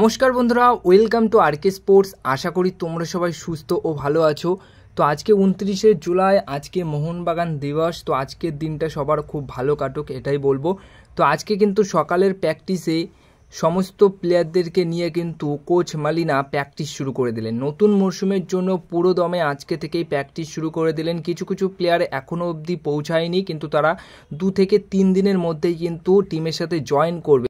নমস্কার বন্ধুরা, welcome to আরকে sports. আশা করি তোমরা সবাই সুস্থ ও ভালো আছো। তো আজকে 29শে জুলাই, আজকে মোহনবাগান দিবস। তো আজকের দিনটা সবার খুব ভালো কাটুক এটাই বলবো। তো আজকে কিন্তু সকালের প্র্যাকটিসে সমস্ত প্লেয়ারদেরকে নিয়ে কিন্তু কোচ মালিনা প্র্যাকটিস শুরু করে দিলেন। নতুন মরশুমের জন্য পুরো দমে আজকে থেকেই প্র্যাকটিস শুরু করে দিলেন। কিছু কিছু প্লেয়ার এখনও অবধি পৌঁছায়নি, কিন্তু তারা 2 থেকে 3 দিনের মধ্যেই কিন্তু টিমের সাথে জয়েন করবে।